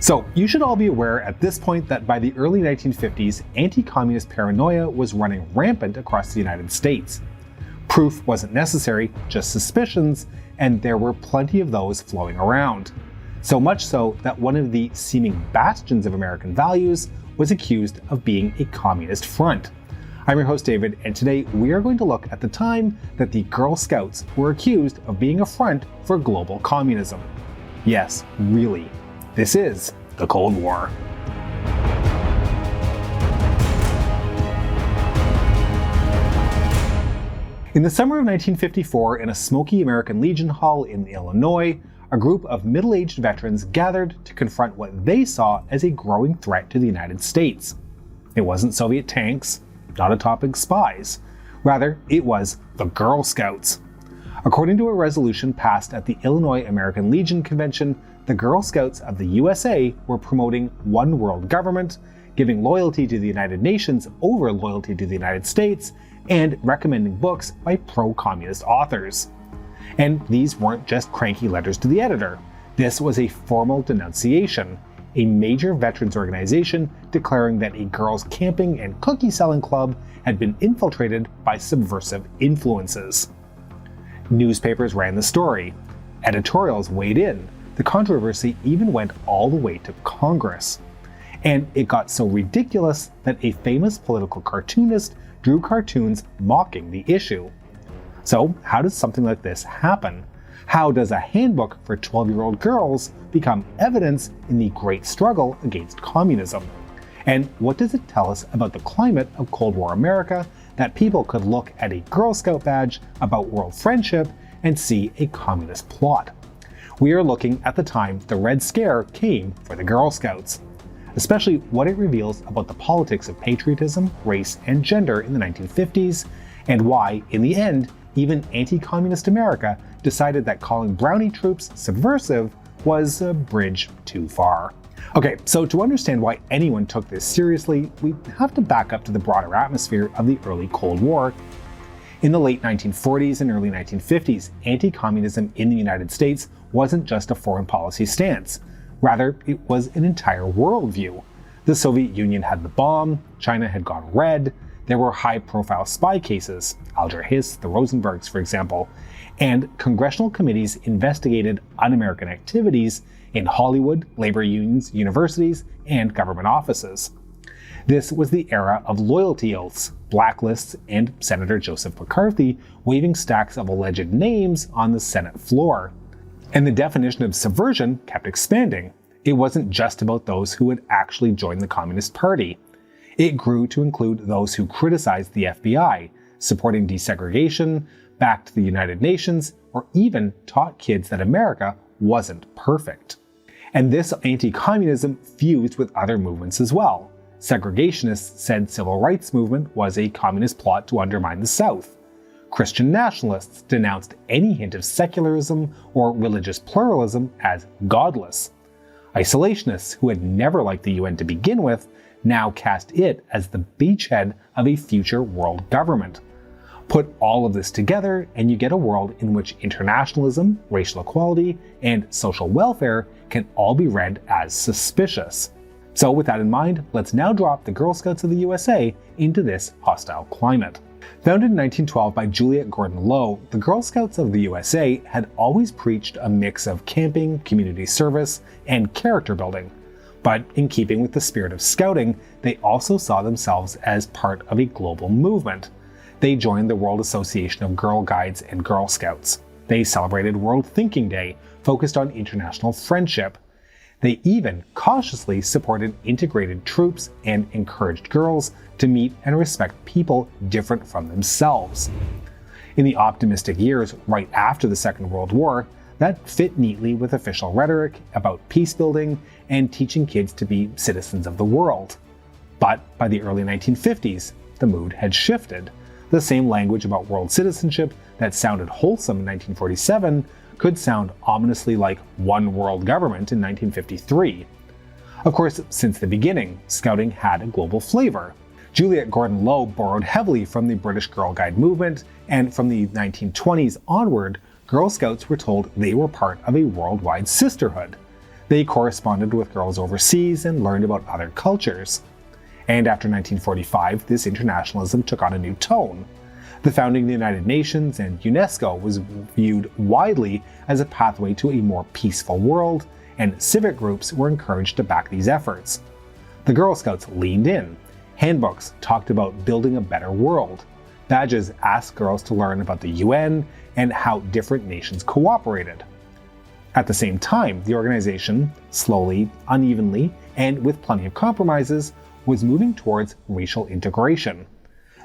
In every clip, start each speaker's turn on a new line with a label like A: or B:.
A: So, you should all be aware at this point that by the early 1950s, anti-communist paranoia was running rampant across the United States. Proof wasn't necessary, just suspicions, and there were plenty of those flowing around. So much so that one of the seeming bastions of American values was accused of being a communist front. I'm your host David, and today we are going to look at the time that the Girl Scouts were accused of being a front for global communism. Yes, really. This is the Cold War. In the summer of 1954, in a smoky American Legion Hall in Illinois, a group of middle-aged veterans gathered to confront what they saw as a growing threat to the United States. It wasn't Soviet tanks, not atomic spies. Rather, it was the Girl Scouts. According to a resolution passed at the Illinois American Legion Convention, the Girl Scouts of the USA were promoting one world government, giving loyalty to the United Nations over loyalty to the United States, and recommending books by pro-communist authors. And these weren't just cranky letters to the editor. This was a formal denunciation, a major veterans organization declaring that a girls' camping and cookie-selling club had been infiltrated by subversive influences. Newspapers ran the story. Editorials weighed in. The controversy even went all the way to Congress. And it got so ridiculous that a famous political cartoonist drew cartoons mocking the issue. So, how does something like this happen? How does a handbook for 12-year-old girls become evidence in the great struggle against communism? And what does it tell us about the climate of Cold War America that people could look at a Girl Scout badge about world friendship and see a communist plot? We are looking at the time the Red Scare came for the Girl Scouts, especially what it reveals about the politics of patriotism, race, and gender in the 1950s, and why, in the end, even anti-communist America decided that calling Brownie troops subversive was a bridge too far. Okay, so to understand why anyone took this seriously, we have to back up to the broader atmosphere of the early Cold War. In the late 1940s and early 1950s, anti-communism in the United States wasn't just a foreign policy stance. Rather, it was an entire worldview. The Soviet Union had the bomb, China had gone red, there were high-profile spy cases, Alger Hiss, the Rosenbergs, for example, and congressional committees investigated un-American activities in Hollywood, labor unions, universities, and government offices. This was the era of loyalty oaths, blacklists, and Senator Joseph McCarthy waving stacks of alleged names on the Senate floor. And the definition of subversion kept expanding. It wasn't just about those who had actually joined the Communist Party. It grew to include those who criticized the FBI, supporting desegregation, backed the United Nations, or even taught kids that America wasn't perfect. And this anti-communism fused with other movements as well. Segregationists said civil rights movement was a communist plot to undermine the South. Christian nationalists denounced any hint of secularism or religious pluralism as godless. Isolationists, who had never liked the UN to begin with, now cast it as the beachhead of a future world government. Put all of this together, and you get a world in which internationalism, racial equality, and social welfare can all be read as suspicious. So with that in mind, let's now drop the Girl Scouts of the USA into this hostile climate. Founded in 1912 by Juliet Gordon Low, the Girl Scouts of the USA had always preached a mix of camping, community service, and character building. But in keeping with the spirit of scouting, they also saw themselves as part of a global movement. They joined the World Association of Girl Guides and Girl Scouts. They celebrated World Thinking Day, focused on international friendship. They even cautiously supported integrated troops and encouraged girls to meet and respect people different from themselves. In the optimistic years right after the Second World War, that fit neatly with official rhetoric about peace building and teaching kids to be citizens of the world. But by the early 1950s, the mood had shifted. The same language about world citizenship that sounded wholesome in 1947 could sound ominously like one world government in 1953. Of course, since the beginning, scouting had a global flavor. Juliet Gordon Low borrowed heavily from the British Girl Guide movement, and from the 1920s onward, Girl Scouts were told they were part of a worldwide sisterhood. They corresponded with girls overseas and learned about other cultures. And after 1945, this internationalism took on a new tone. The founding of the United Nations and UNESCO was viewed widely as a pathway to a more peaceful world, and civic groups were encouraged to back these efforts. The Girl Scouts leaned in. Handbooks talked about building a better world. Badges asked girls to learn about the UN and how different nations cooperated. At the same time, the organization, slowly, unevenly, and with plenty of compromises, was moving towards racial integration.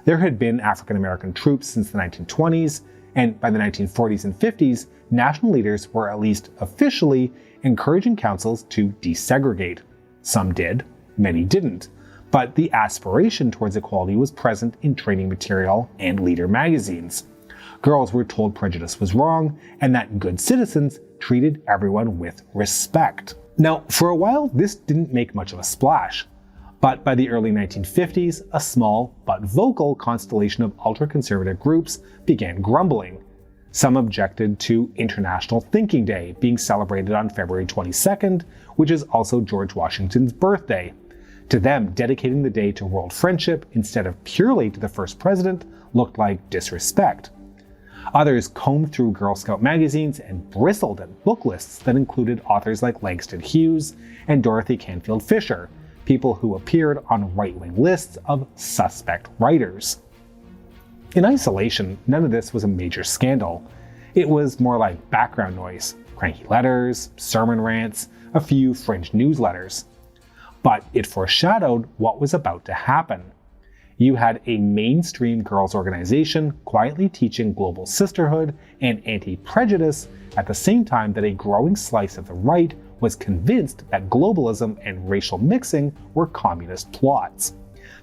A: There had been African American troops since the 1920s, and by the 1940s and 50s, national leaders were at least officially encouraging councils to desegregate. Some did, many didn't, but the aspiration towards equality was present in training material and leader magazines. Girls were told prejudice was wrong, and that good citizens treated everyone with respect. Now, for a while, this didn't make much of a splash. But by the early 1950s, a small but vocal constellation of ultra-conservative groups began grumbling. Some objected to International Thinking Day being celebrated on February 22nd, which is also George Washington's birthday. To them, dedicating the day to world friendship instead of purely to the first president looked like disrespect. Others combed through Girl Scout magazines and bristled at book lists that included authors like Langston Hughes and Dorothy Canfield Fisher, people who appeared on right-wing lists of suspect writers. In isolation, none of this was a major scandal. It was more like background noise, cranky letters, sermon rants, a few fringe newsletters. But it foreshadowed what was about to happen. You had a mainstream girls' organization quietly teaching global sisterhood and anti-prejudice at the same time that a growing slice of the right was convinced that globalism and racial mixing were communist plots.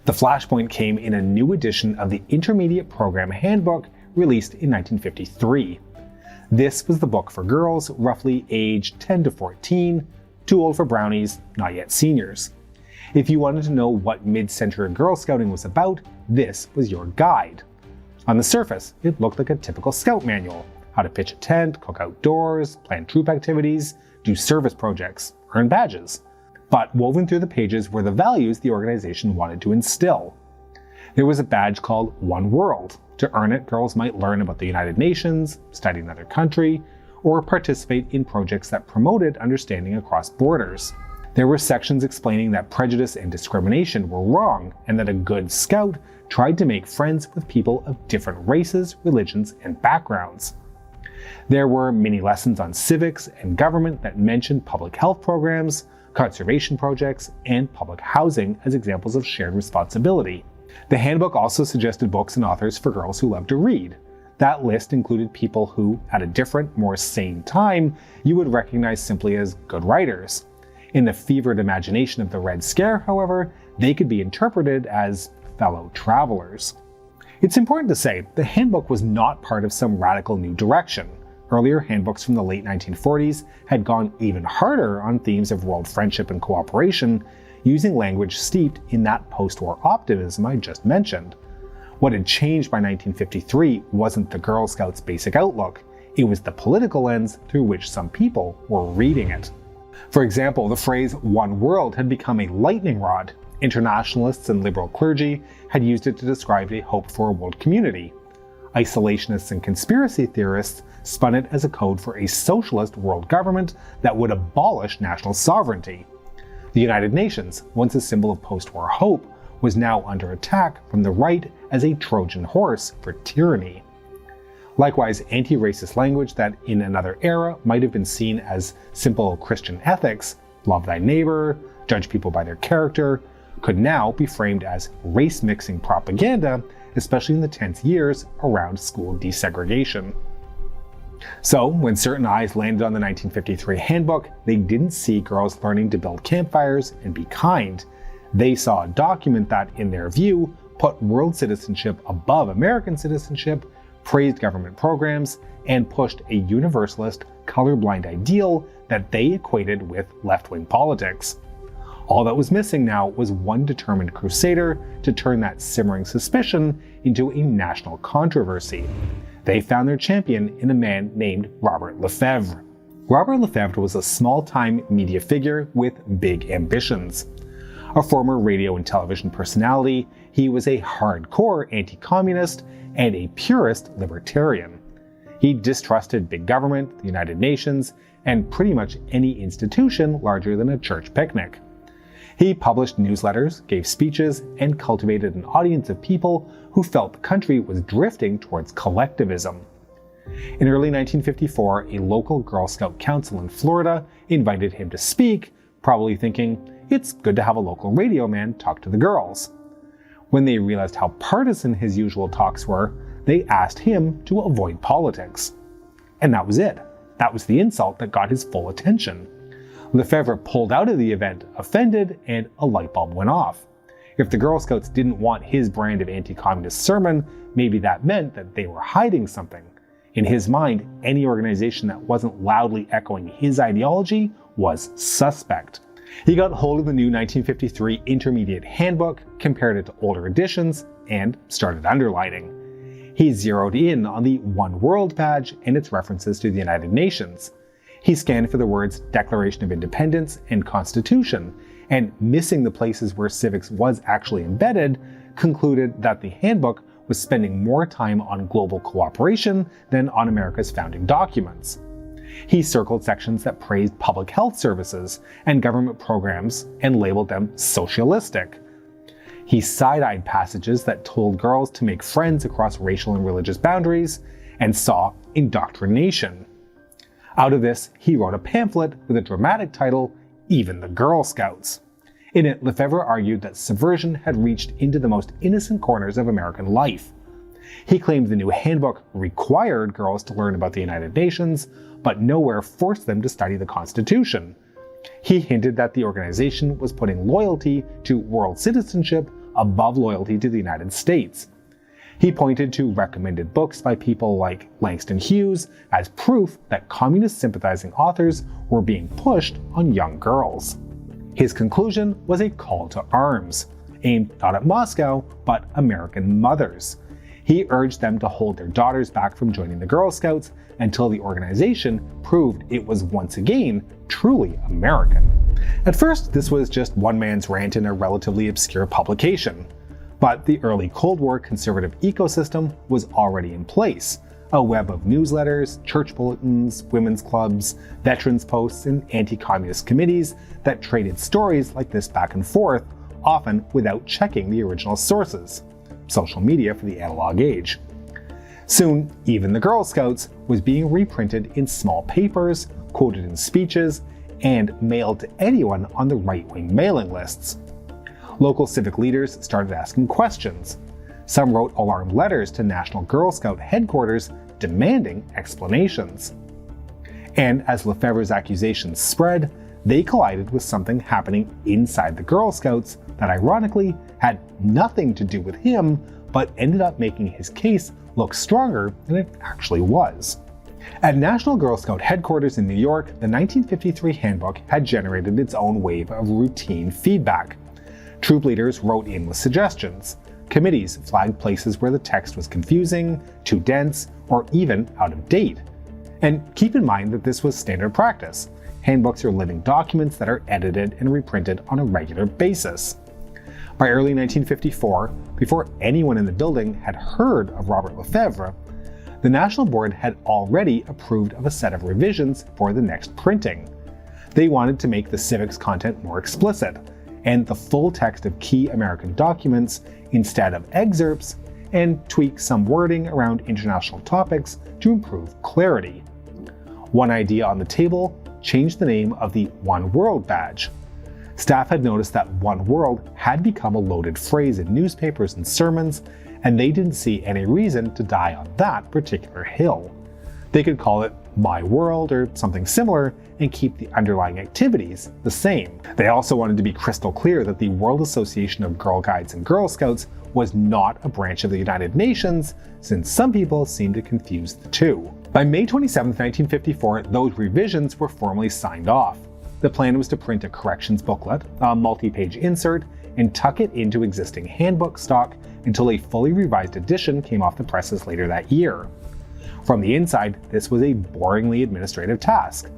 A: The flashpoint came in a new edition of the Intermediate Program Handbook released in 1953. This was the book for girls roughly aged 10 to 14, too old for brownies, not yet seniors. If you wanted to know what mid-century Girl Scouting was about, this was your guide. On the surface, it looked like a typical scout manual: how to pitch a tent, cook outdoors, plan troop activities, do service projects, earn badges. But woven through the pages were the values the organization wanted to instill. There was a badge called One World. To earn it, girls might learn about the United Nations, study another country, or participate in projects that promoted understanding across borders. There were sections explaining that prejudice and discrimination were wrong, and that a good scout tried to make friends with people of different races, religions, and backgrounds. There were mini lessons on civics and government that mentioned public health programs, conservation projects, and public housing as examples of shared responsibility. The handbook also suggested books and authors for girls who loved to read. That list included people who, at a different, more sane time, you would recognize simply as good writers. In the fevered imagination of the Red Scare, however, they could be interpreted as fellow travelers. It's important to say, the handbook was not part of some radical new direction. Earlier handbooks from the late 1940s had gone even harder on themes of world friendship and cooperation, using language steeped in that post-war optimism I just mentioned. What had changed by 1953 wasn't the Girl Scouts' basic outlook, it was the political lens through which some people were reading it. For example, the phrase "one world" had become a lightning rod. Internationalists and liberal clergy had used it to describe a hoped-for world community. Isolationists and conspiracy theorists spun it as a code for a socialist world government that would abolish national sovereignty. The United Nations, once a symbol of post-war hope, was now under attack from the right as a Trojan horse for tyranny. Likewise, anti-racist language that in another era might have been seen as simple Christian ethics, love thy neighbor, judge people by their character, could now be framed as race-mixing propaganda, especially in the tense years around school desegregation. So, when certain eyes landed on the 1953 handbook, they didn't see girls learning to build campfires and be kind. They saw a document that, in their view, put world citizenship above American citizenship, praised government programs, and pushed a universalist, colorblind ideal that they equated with left-wing politics. All that was missing now was one determined crusader to turn that simmering suspicion into a national controversy. They found their champion in a man named Robert Lefevre. Robert Lefevre was a small-time media figure with big ambitions. A former radio and television personality, he was a hardcore anti-communist and a purist libertarian. He distrusted big government, the United Nations, and pretty much any institution larger than a church picnic. He published newsletters, gave speeches, and cultivated an audience of people who felt the country was drifting towards collectivism. In early 1954, a local Girl Scout council in Florida invited him to speak, probably thinking, it's good to have a local radio man talk to the girls. When they realized how partisan his usual talks were, they asked him to avoid politics. And that was it. That was the insult that got his full attention. Lefevre pulled out of the event, offended, and a light bulb went off. If the Girl Scouts didn't want his brand of anti-communist sermon, maybe that meant that they were hiding something. In his mind, any organization that wasn't loudly echoing his ideology was suspect. He got hold of the new 1953 Intermediate Handbook, compared it to older editions, and started underlining. He zeroed in on the One World badge and its references to the United Nations. He scanned for the words Declaration of Independence and Constitution, and missing the places where civics was actually embedded, concluded that the handbook was spending more time on global cooperation than on America's founding documents. He circled sections that praised public health services and government programs and labeled them socialistic. He side-eyed passages that told girls to make friends across racial and religious boundaries and saw indoctrination. Out of this, he wrote a pamphlet with a dramatic title, Even the Girl Scouts. In it, Lefevre argued that subversion had reached into the most innocent corners of American life. He claimed the new handbook required girls to learn about the United Nations, but nowhere forced them to study the Constitution. He hinted that the organization was putting loyalty to world citizenship above loyalty to the United States. He pointed to recommended books by people like Langston Hughes as proof that communist sympathizing authors were being pushed on young girls. His conclusion was a call to arms, aimed not at Moscow, but American mothers. He urged them to hold their daughters back from joining the Girl Scouts until the organization proved it was once again truly American. At first, this was just one man's rant in a relatively obscure publication. But the early Cold War conservative ecosystem was already in place. A web of newsletters, church bulletins, women's clubs, veterans posts, and anti-communist committees that traded stories like this back and forth, often without checking the original sources. Social media for the analog age. Soon, even the Girl Scouts was being reprinted in small papers, quoted in speeches, and mailed to anyone on the right-wing mailing lists. Local civic leaders started asking questions. Some wrote alarmed letters to National Girl Scout headquarters demanding explanations. And as Lefevre's accusations spread, they collided with something happening inside the Girl Scouts that ironically had nothing to do with him, but ended up making his case look stronger than it actually was. At National Girl Scout headquarters in New York, the 1953 handbook had generated its own wave of routine feedback. Troop leaders wrote in with suggestions. Committees flagged places where the text was confusing, too dense, or even out of date. And keep in mind that this was standard practice. Handbooks are living documents that are edited and reprinted on a regular basis. By early 1954, before anyone in the building had heard of Robert Lefevre, the National Board had already approved of a set of revisions for the next printing. They wanted to make the civics content more explicit, and the full text of key American documents instead of excerpts, and tweak some wording around international topics to improve clarity. One idea on the table changed the name of the One World badge. Staff had noticed that One World had become a loaded phrase in newspapers and sermons, and they didn't see any reason to die on that particular hill. They could call it My World or something similar and keep the underlying activities the same. They also wanted to be crystal clear that the World Association of Girl Guides and Girl Scouts was not a branch of the United Nations, since some people seem to confuse the two. By May 27, 1954, those revisions were formally signed off. The plan was to print a corrections booklet, a multi-page insert, and tuck it into existing handbook stock until a fully revised edition came off the presses later that year. From the inside, this was a boringly administrative task.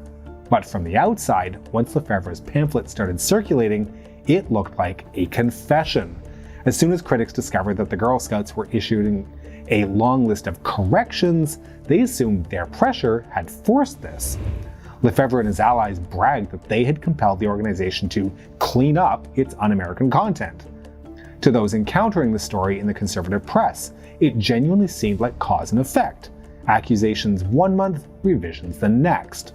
A: But from the outside, once Lefevre's pamphlet started circulating, it looked like a confession. As soon as critics discovered that the Girl Scouts were issuing a long list of corrections, they assumed their pressure had forced this. Lefevre and his allies bragged that they had compelled the organization to clean up its un-American content. To those encountering the story in the conservative press, it genuinely seemed like cause and effect. Accusations one month, revisions the next.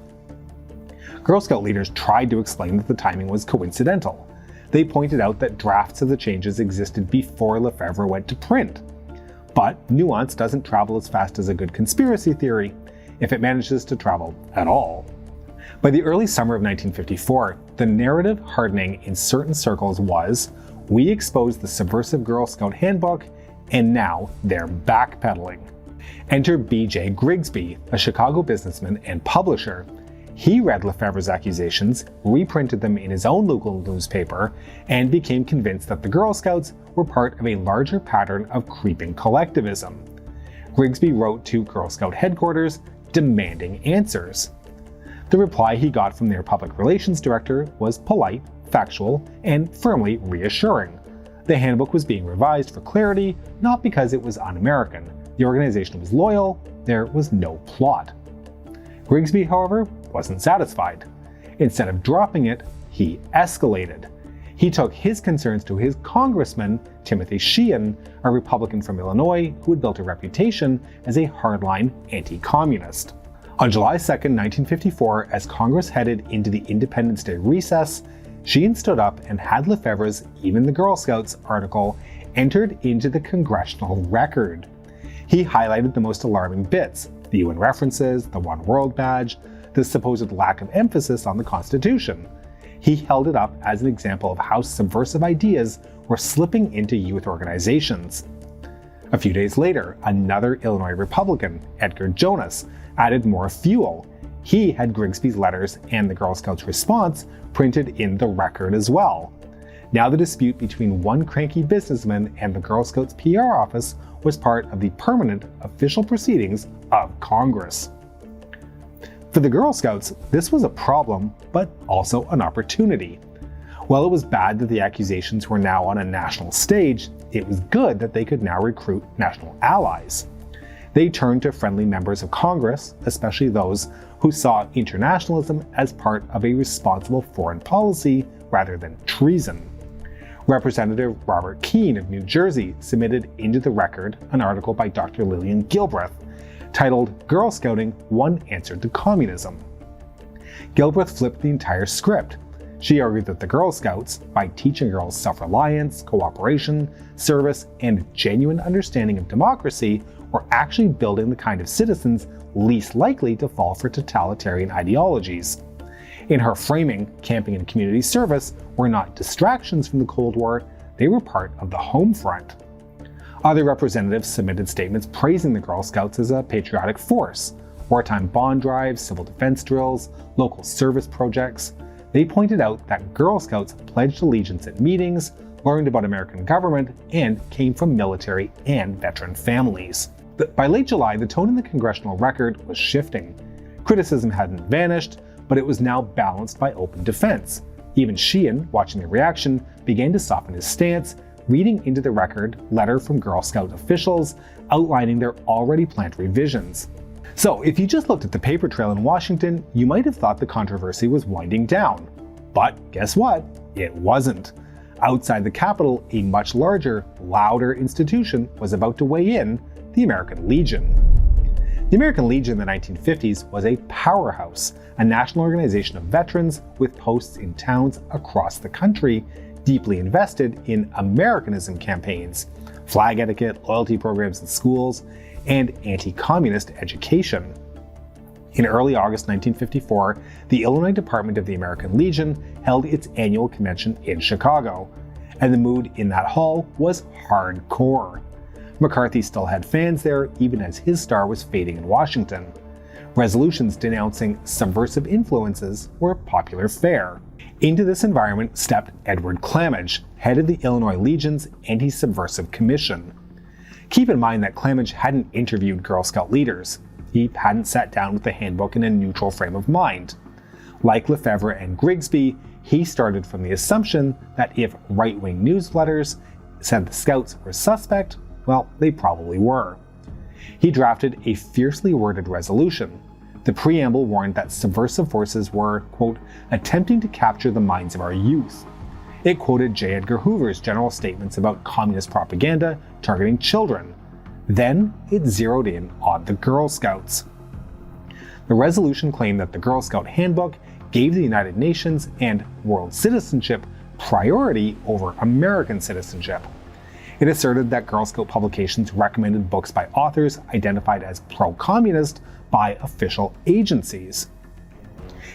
A: Girl Scout leaders tried to explain that the timing was coincidental. They pointed out that drafts of the changes existed before Lefevre went to print. But nuance doesn't travel as fast as a good conspiracy theory, if it manages to travel at all. By the early summer of 1954, the narrative hardening in certain circles was, we exposed the subversive Girl Scout handbook, and now they're backpedaling. Enter B.J. Grigsby, a Chicago businessman and publisher. He read Lefevre's accusations, reprinted them in his own local newspaper, and became convinced that the Girl Scouts were part of a larger pattern of creeping collectivism. Grigsby wrote to Girl Scout headquarters, demanding answers. The reply he got from their public relations director was polite, factual, and firmly reassuring. The handbook was being revised for clarity, not because it was un-American. The organization was loyal, there was no plot. Grigsby, however, wasn't satisfied. Instead of dropping it, he escalated. He took his concerns to his congressman, Timothy Sheehan, a Republican from Illinois who had built a reputation as a hardline anti-communist. On July 2, 1954, as Congress headed into the Independence Day recess, Sheehan stood up and had Lefevre's Even the Girl Scouts article entered into the congressional record. He highlighted the most alarming bits, the UN references, the One World badge, the supposed lack of emphasis on the Constitution. He held it up as an example of how subversive ideas were slipping into youth organizations. A few days later, another Illinois Republican, Edgar Jonas, added more fuel. He had Grigsby's letters and the Girl Scouts' response printed in the record as well. Now the dispute between one cranky businessman and the Girl Scouts' PR office was part of the permanent official proceedings of Congress. For the Girl Scouts, this was a problem, but also an opportunity. While it was bad that the accusations were now on a national stage, it was good that they could now recruit national allies. They turned to friendly members of Congress, especially those who saw internationalism as part of a responsible foreign policy rather than treason. Representative Robert Keene of New Jersey submitted into the record an article by Dr. Lillian Gilbreth titled Girl Scouting, One Answer to Communism. Gilbreth flipped the entire script. She argued that the Girl Scouts, by teaching girls self-reliance, cooperation, service, and genuine understanding of democracy, were actually building the kind of citizens least likely to fall for totalitarian ideologies. In her framing, camping and community service were not distractions from the Cold War, they were part of the home front. Other representatives submitted statements praising the Girl Scouts as a patriotic force, wartime bond drives, civil defense drills, local service projects. They pointed out that Girl Scouts pledged allegiance at meetings, learned about American government, and came from military and veteran families. By late July, the tone in the congressional record was shifting. Criticism hadn't vanished, but it was now balanced by open defense. Even Sheehan, watching the reaction, began to soften his stance, reading into the record letter from Girl Scout officials outlining their already planned revisions. So if you just looked at the paper trail in Washington, you might have thought the controversy was winding down. But guess what? It wasn't. Outside the Capitol, a much larger, louder institution was about to weigh in, the American Legion. The American Legion in the 1950s was a powerhouse, a national organization of veterans with posts in towns across the country, deeply invested in Americanism campaigns, flag etiquette, loyalty programs in schools, and anti-communist education. In early August 1954, the Illinois Department of the American Legion held its annual convention in Chicago, and the mood in that hall was hardcore. McCarthy still had fans there, even as his star was fading in Washington. Resolutions denouncing subversive influences were popular fare. Into this environment stepped Edward Clamage, head of the Illinois Legion's Anti-Subversive Commission. Keep in mind that Clamage hadn't interviewed Girl Scout leaders. He hadn't sat down with the handbook in a neutral frame of mind. Like Lefevre and Grigsby, he started from the assumption that if right-wing newsletters said the Scouts were suspect, well, they probably were. He drafted a fiercely worded resolution. The preamble warned that subversive forces were, quote, attempting to capture the minds of our youth. It quoted J. Edgar Hoover's general statements about communist propaganda targeting children. Then it zeroed in on the Girl Scouts. The resolution claimed that the Girl Scout handbook gave the United Nations and world citizenship priority over American citizenship. It asserted that Girl Scout publications recommended books by authors identified as pro-communist by official agencies.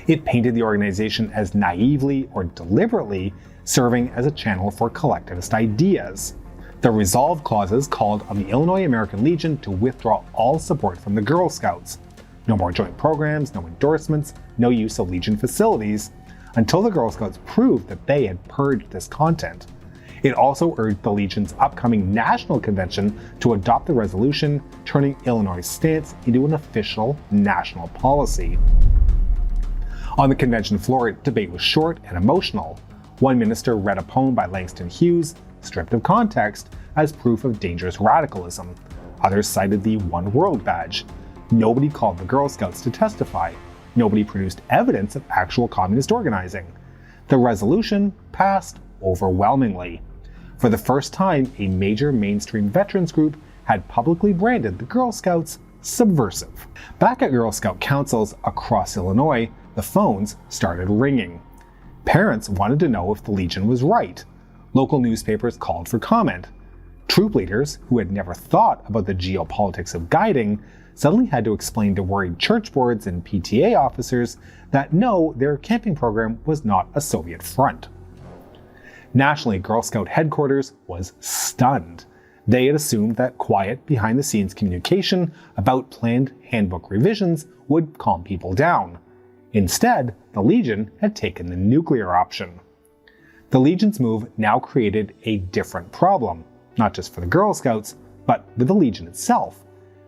A: It painted the organization as naively or deliberately serving as a channel for collectivist ideas. The resolve clauses called on the Illinois American Legion to withdraw all support from the Girl Scouts. No more joint programs, no endorsements, no use of Legion facilities, until the Girl Scouts proved that they had purged this content. It also urged the Legion's upcoming national convention to adopt the resolution, turning Illinois' stance into an official national policy. On the convention floor, debate was short and emotional. One minister read a poem by Langston Hughes, stripped of context, as proof of dangerous radicalism. Others cited the One World badge. Nobody called the Girl Scouts to testify. Nobody produced evidence of actual communist organizing. The resolution passed overwhelmingly. For the first time, a major mainstream veterans group had publicly branded the Girl Scouts subversive. Back at Girl Scout councils across Illinois, the phones started ringing. Parents wanted to know if the Legion was right. Local newspapers called for comment. Troop leaders, who had never thought about the geopolitics of guiding, suddenly had to explain to worried church boards and PTA officers that no, their camping program was not a Soviet front. Nationally, Girl Scout headquarters was stunned. They had assumed that quiet, behind-the-scenes communication about planned handbook revisions would calm people down. Instead, the Legion had taken the nuclear option. The Legion's move now created a different problem, not just for the Girl Scouts, but with the Legion itself.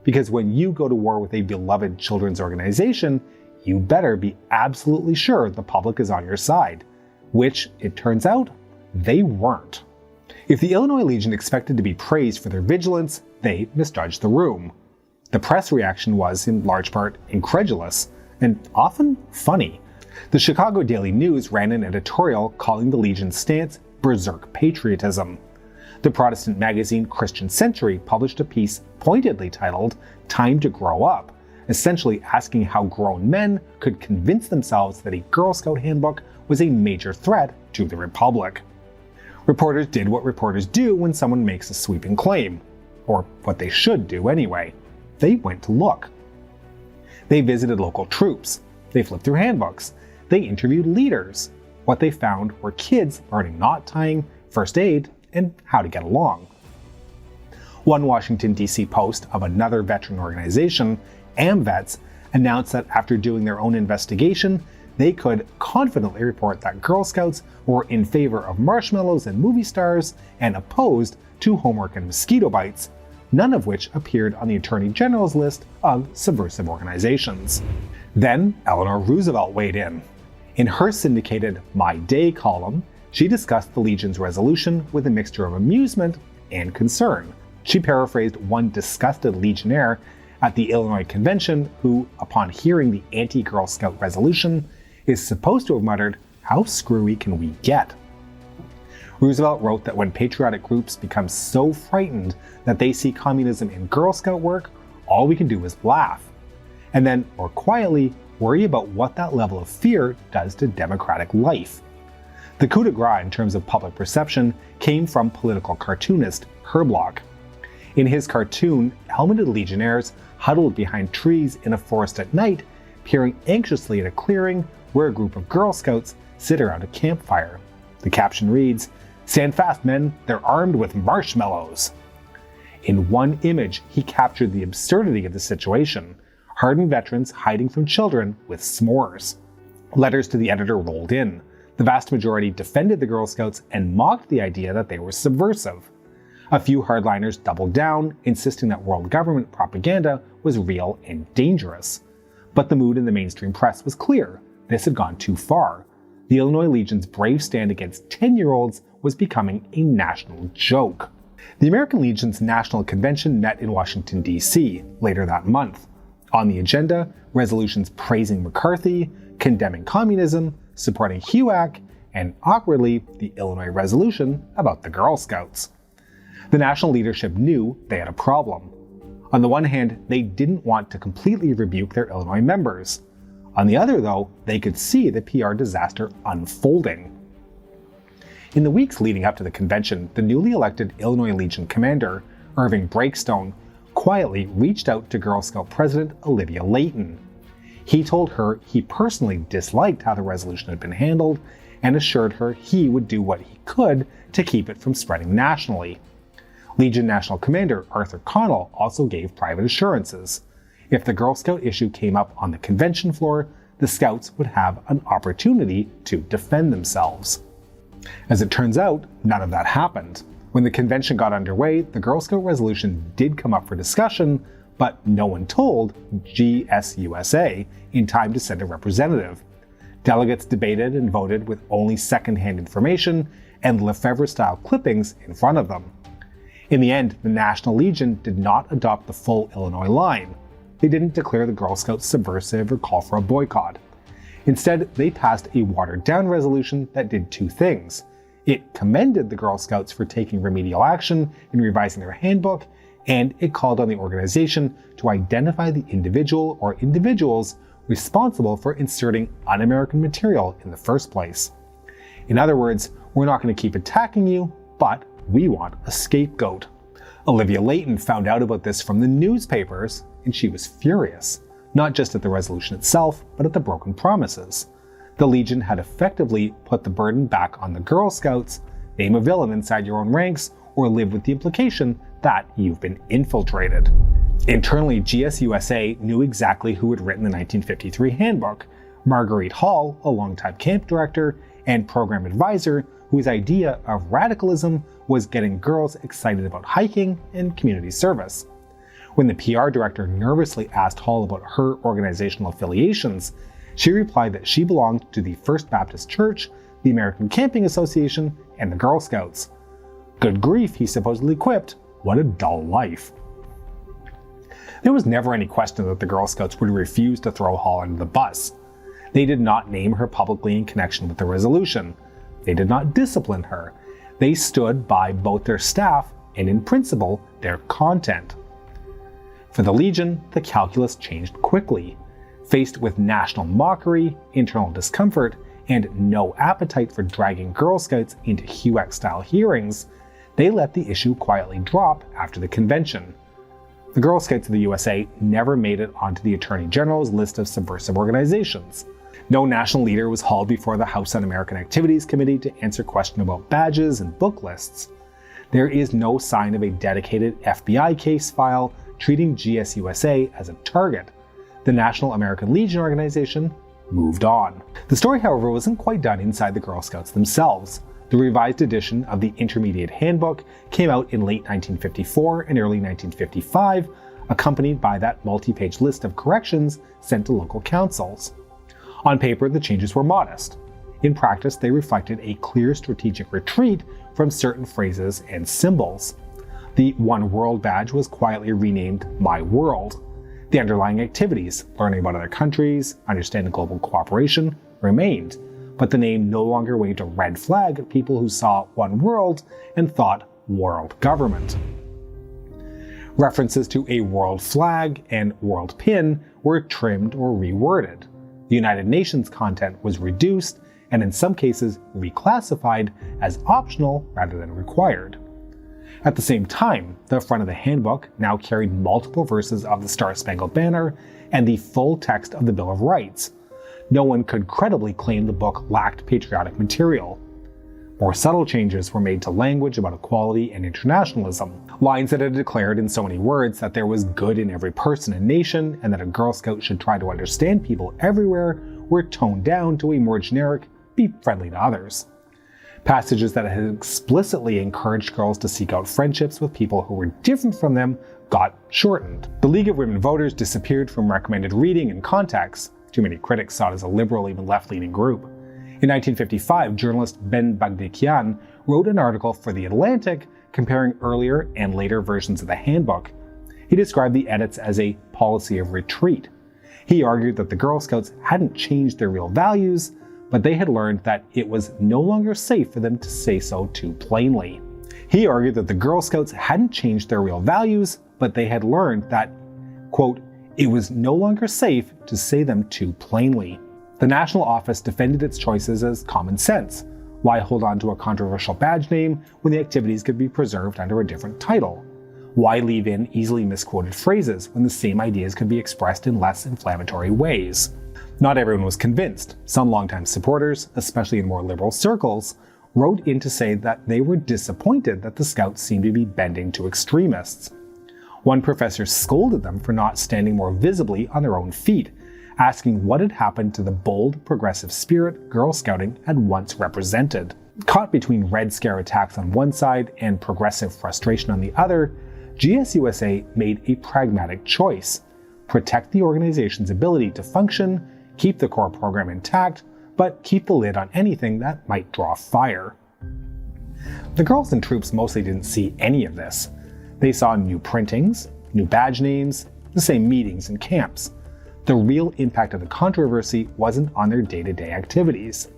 A: Because when you go to war with a beloved children's organization, you better be absolutely sure the public is on your side. Which, it turns out, they weren't. If the Illinois Legion expected to be praised for their vigilance, they misjudged the room. The press reaction was, in large part, incredulous, and often funny. The Chicago Daily News ran an editorial calling the Legion's stance berserk patriotism. The Protestant magazine Christian Century published a piece pointedly titled "Time to Grow Up," essentially asking how grown men could convince themselves that a Girl Scout handbook was a major threat to the Republic. Reporters did what reporters do when someone makes a sweeping claim, or what they should do anyway. They went to look. They visited local troops. They flipped through handbooks. They interviewed leaders. What they found were kids learning knot tying, first aid, and how to get along. One Washington, D.C. post of another veteran organization, AMVETS, announced that after doing their own investigation, they could confidently report that Girl Scouts were in favor of marshmallows and movie stars and opposed to homework and mosquito bites, none of which appeared on the Attorney General's list of subversive organizations. Then Eleanor Roosevelt weighed in. In her syndicated My Day column, she discussed the Legion's resolution with a mixture of amusement and concern. She paraphrased one disgusted Legionnaire at the Illinois Convention who, upon hearing the anti-Girl Scout resolution, is supposed to have muttered, "How screwy can we get?" Roosevelt wrote that when patriotic groups become so frightened that they see communism in Girl Scout work, all we can do is laugh. And then, more quietly, worry about what that level of fear does to democratic life. The coup de grace in terms of public perception came from political cartoonist Herblock. In his cartoon, helmeted legionnaires huddled behind trees in a forest at night, peering anxiously at a clearing where a group of Girl Scouts sit around a campfire. The caption reads, "Stand fast, men, they're armed with marshmallows." In one image, he captured the absurdity of the situation. Hardened veterans hiding from children with s'mores. Letters to the editor rolled in. The vast majority defended the Girl Scouts and mocked the idea that they were subversive. A few hardliners doubled down, insisting that world government propaganda was real and dangerous. But the mood in the mainstream press was clear. this had gone too far. The Illinois Legion's brave stand against 10-year-olds was becoming a national joke. The American Legion's National Convention met in Washington, D.C. later that month. On the agenda, resolutions praising McCarthy, condemning communism, supporting HUAC, and awkwardly, the Illinois resolution about the Girl Scouts. The national leadership knew they had a problem. On the one hand, they didn't want to completely rebuke their Illinois members. On the other, though, they could see the PR disaster unfolding. In the weeks leading up to the convention, the newly elected Illinois Legion commander, Irving Breakstone, quietly reached out to Girl Scout President Olivia Layton. He told her he personally disliked how the resolution had been handled and assured her he would do what he could to keep it from spreading nationally. Legion National Commander Arthur Connell also gave private assurances. If the Girl Scout issue came up on the convention floor, the Scouts would have an opportunity to defend themselves. As it turns out, none of that happened. When the convention got underway, the Girl Scout resolution did come up for discussion, but no one told GSUSA in time to send a representative. Delegates debated and voted with only second-hand information and Lefevre-style clippings in front of them. In the end, the National Legion did not adopt the full Illinois line. They didn't declare the Girl Scouts subversive or call for a boycott. Instead, they passed a watered-down resolution that did two things. It commended the Girl Scouts for taking remedial action in revising their handbook, and it called on the organization to identify the individual or individuals responsible for inserting un-American material in the first place. In other words, we're not going to keep attacking you, but we want a scapegoat. Olivia Layton found out about this from the newspapers, and she was furious, not just at the resolution itself, but at the broken promises. The Legion had effectively put the burden back on the Girl Scouts: name a villain inside your own ranks, or live with the implication that you've been infiltrated. Internally, GSUSA knew exactly who had written the 1953 handbook: Marguerite Hall, a longtime camp director and program advisor whose idea of radicalism was getting girls excited about hiking and community service. When the PR director nervously asked Hall about her organizational affiliations, she replied that she belonged to the First Baptist Church, the American Camping Association, and the Girl Scouts. Good grief, he supposedly quipped, what a dull life. There was never any question that the Girl Scouts would refuse to throw Hall under the bus. They did not name her publicly in connection with the resolution. They did not discipline her. They stood by both their staff and, in principle, their content. For the Legion, the calculus changed quickly. Faced with national mockery, internal discomfort, and no appetite for dragging Girl Scouts into HUAC-style hearings, they let the issue quietly drop after the convention. The Girl Scouts of the USA never made it onto the Attorney General's list of subversive organizations. No national leader was hauled before the House Un-American Activities Committee to answer questions about badges and book lists. There is no sign of a dedicated FBI case file treating GSUSA as a target. The National American Legion organization moved on. The story, however, wasn't quite done inside the Girl Scouts themselves. The revised edition of the Intermediate Handbook came out in late 1954 and early 1955, accompanied by that multi-page list of corrections sent to local councils. On paper, the changes were modest. In practice, they reflected a clear strategic retreat from certain phrases and symbols. The One World badge was quietly renamed My World. The underlying activities, learning about other countries, understanding global cooperation, remained, but the name no longer waved a red flag at people who saw One World and thought world government. References to a world flag and world pin were trimmed or reworded. The United Nations content was reduced and in some cases reclassified as optional rather than required. At the same time, the front of the handbook now carried multiple verses of the Star-Spangled Banner and the full text of the Bill of Rights. No one could credibly claim the book lacked patriotic material. More subtle changes were made to language about equality and internationalism. Lines that had declared in so many words that there was good in every person and nation and that a Girl Scout should try to understand people everywhere were toned down to a more generic, be friendly to others. Passages that had explicitly encouraged girls to seek out friendships with people who were different from them got shortened. The League of Women Voters disappeared from recommended reading and contacts. Too many critics saw it as a liberal, even left-leaning group. In 1955, journalist Ben Bagdikian wrote an article for The Atlantic comparing earlier and later versions of the handbook. He described the edits as a policy of retreat. He argued that the Girl Scouts hadn't changed their real values, but they had learned that it was no longer safe for them to say so too plainly. He argued that the Girl Scouts hadn't changed their real values, but they had learned that, quote, it was no longer safe to say them too plainly. The national office defended its choices as common sense. Why hold on to a controversial badge name when the activities could be preserved under a different title? Why leave in easily misquoted phrases when the same ideas could be expressed in less inflammatory ways? Not everyone was convinced. Some longtime supporters, especially in more liberal circles, wrote in to say that they were disappointed that the Scouts seemed to be bending to extremists. One professor scolded them for not standing more visibly on their own feet, asking what had happened to the bold, progressive spirit Girl Scouting had once represented. Caught between Red Scare attacks on one side and progressive frustration on the other, GSUSA made a pragmatic choice: protect the organization's ability to function, keep the core program intact, but keep the lid on anything that might draw fire. The girls and troops mostly didn't see any of this. They saw new printings, new badge names, the same meetings and camps. The real impact of the controversy wasn't on their day-to-day activities.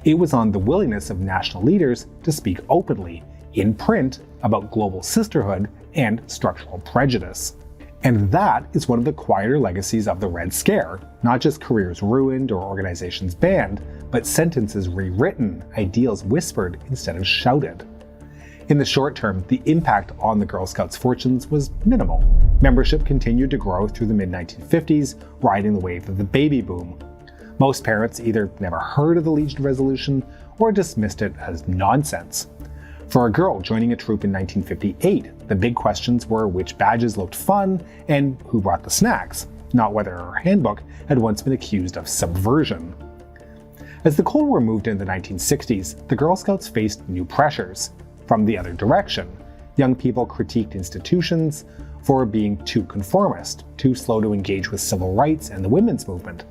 A: It was on the willingness of national leaders to speak openly, in print, about global sisterhood and structural prejudice. And that is one of the quieter legacies of the Red Scare, not just careers ruined or organizations banned, but sentences rewritten, ideals whispered instead of shouted. In the short term, the impact on the Girl Scouts' fortunes was minimal. Membership continued to grow through the mid-1950s, riding the wave of the baby boom. Most parents either never heard of the Legion Resolution or dismissed it as nonsense. For a girl joining a troop in 1958, the big questions were which badges looked fun and who brought the snacks, not whether her handbook had once been accused of subversion. As the Cold War moved into the 1960s, the Girl Scouts faced new pressures. From the other direction, young people critiqued institutions for being too conformist, too slow to engage with civil rights and the women's movement.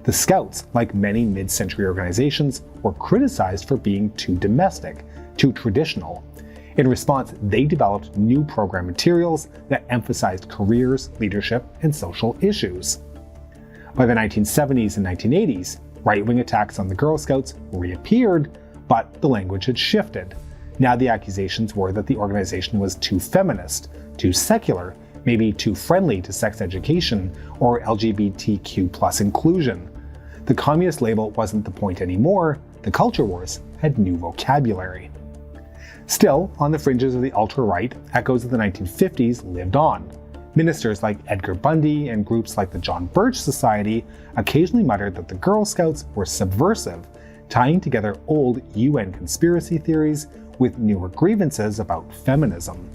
A: The Scouts, like many mid-century organizations, were criticized for being too domestic, too traditional. In response, they developed new program materials that emphasized careers, leadership, and social issues. By the 1970s and 1980s, right-wing attacks on the Girl Scouts reappeared, but the language had shifted. Now the accusations were that the organization was too feminist, too secular, maybe too friendly to sex education or LGBTQ+ inclusion. The communist label wasn't the point anymore. The culture wars had new vocabulary. Still, on the fringes of the ultra-right, echoes of the 1950s lived on. Ministers like Edgar Bundy and groups like the John Birch Society occasionally muttered that the Girl Scouts were subversive, tying together old UN conspiracy theories with newer grievances about feminism.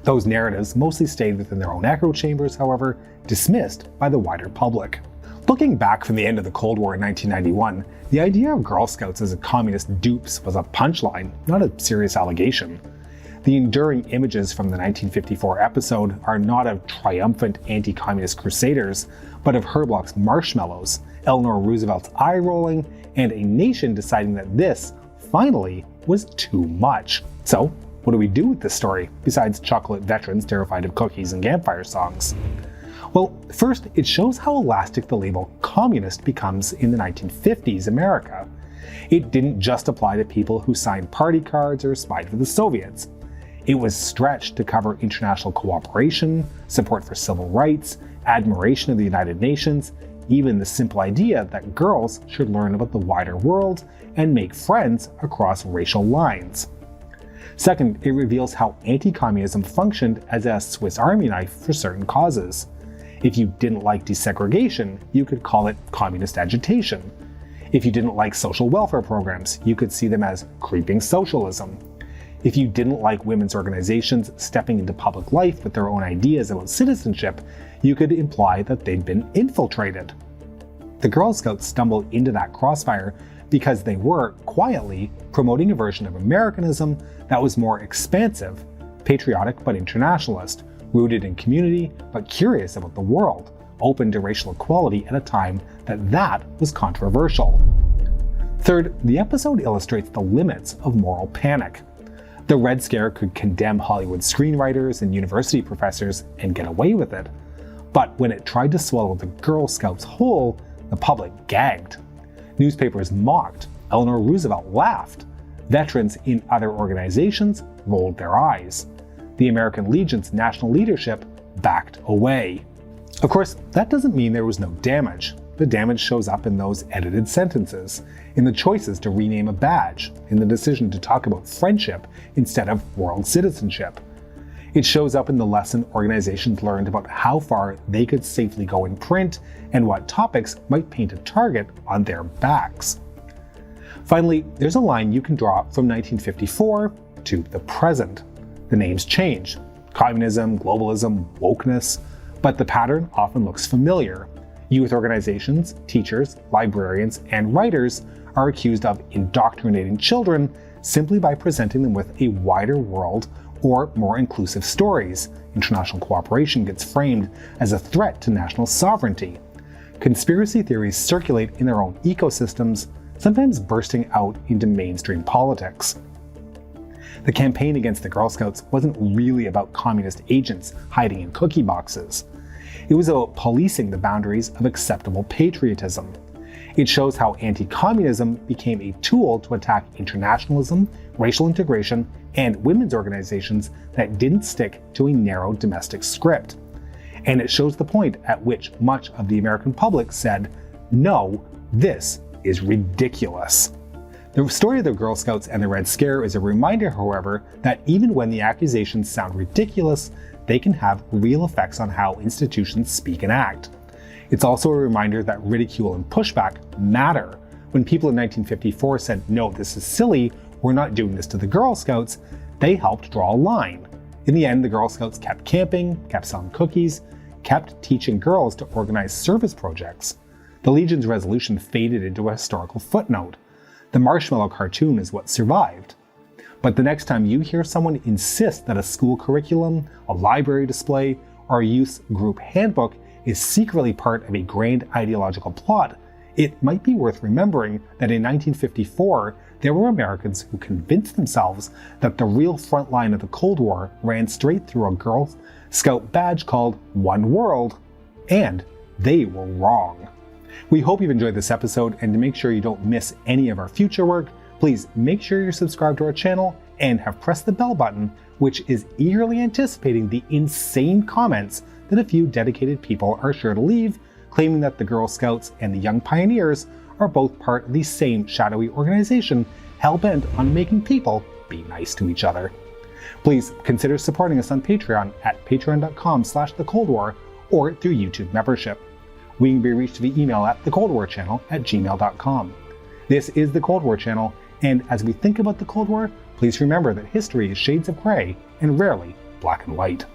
A: Those narratives mostly stayed within their own echo chambers, however, dismissed by the wider public. Looking back from the end of the Cold War in 1991, the idea of Girl Scouts as a communist dupes was a punchline, not a serious allegation. The enduring images from the 1954 episode are not of triumphant anti-communist crusaders, but of Herblock's marshmallows, Eleanor Roosevelt's eye-rolling, and a nation deciding that this, finally, was too much. So, what do we do with this story, besides chocolate veterans terrified of cookies and campfire songs? Well, first, it shows how elastic the label communist becomes in the 1950s America. It didn't just apply to people who signed party cards or spied for the Soviets. It was stretched to cover international cooperation, support for civil rights, admiration of the United Nations, even the simple idea that girls should learn about the wider world and make friends across racial lines. Second, it reveals how anti-communism functioned as a Swiss Army knife for certain causes. If you didn't like desegregation, you could call it communist agitation. If you didn't like social welfare programs, you could see them as creeping socialism. If you didn't like women's organizations stepping into public life with their own ideas about citizenship, you could imply that they'd been infiltrated. The Girl Scouts stumbled into that crossfire because they were, quietly, promoting a version of Americanism that was more expansive, patriotic but internationalist, rooted in community but curious about the world, open to racial equality at a time that was controversial. Third, the episode illustrates the limits of moral panic. The Red Scare could condemn Hollywood screenwriters and university professors and get away with it, but when it tried to swallow the Girl Scouts whole, the public gagged. Newspapers mocked, Eleanor Roosevelt laughed, veterans in other organizations rolled their eyes. The American Legion's national leadership backed away. Of course, that doesn't mean there was no damage. The damage shows up in those edited sentences, in the choices to rename a badge, in the decision to talk about friendship instead of world citizenship. It shows up in the lesson organizations learned about how far they could safely go in print and what topics might paint a target on their backs. Finally, there's a line you can draw from 1954 to the present. The names change: communism, globalism, wokeness, but the pattern often looks familiar. Youth organizations, teachers, librarians, and writers are accused of indoctrinating children simply by presenting them with a wider world or more inclusive stories. International cooperation gets framed as a threat to national sovereignty. Conspiracy theories circulate in their own ecosystems, sometimes bursting out into mainstream politics. The campaign against the Girl Scouts wasn't really about communist agents hiding in cookie boxes. It was about policing the boundaries of acceptable patriotism. It shows how anti-communism became a tool to attack internationalism, racial integration, and women's organizations that didn't stick to a narrow domestic script. And it shows the point at which much of the American public said, "No, this is ridiculous." The story of the Girl Scouts and the Red Scare is a reminder, however, that even when the accusations sound ridiculous, they can have real effects on how institutions speak and act. It's also a reminder that ridicule and pushback matter. When people in 1954 said, "No, this is silly, we're not doing this to the Girl Scouts," they helped draw a line. In the end, the Girl Scouts kept camping, kept selling cookies, kept teaching girls to organize service projects. The Legion's resolution faded into a historical footnote. The marshmallow cartoon is what survived. But the next time you hear someone insist that a school curriculum, a library display, or a youth group handbook is secretly part of a grand ideological plot, it might be worth remembering that in 1954, there were Americans who convinced themselves that the real front line of the Cold War ran straight through a Girl Scout badge called One World, and they were wrong. We hope you've enjoyed this episode, and to make sure you don't miss any of our future work, please make sure you're subscribed to our channel and have pressed the bell button, which is eagerly anticipating the insane comments that a few dedicated people are sure to leave, claiming that the Girl Scouts and the Young Pioneers are both part of the same shadowy organization hell-bent on making people be nice to each other. Please consider supporting us on Patreon at patreon.com/thecoldwar or through YouTube membership. We can be reached via email at thecoldwarchannel@gmail.com. This is the Cold War Channel, and as we think about the Cold War, please remember that history is shades of gray and rarely black and white.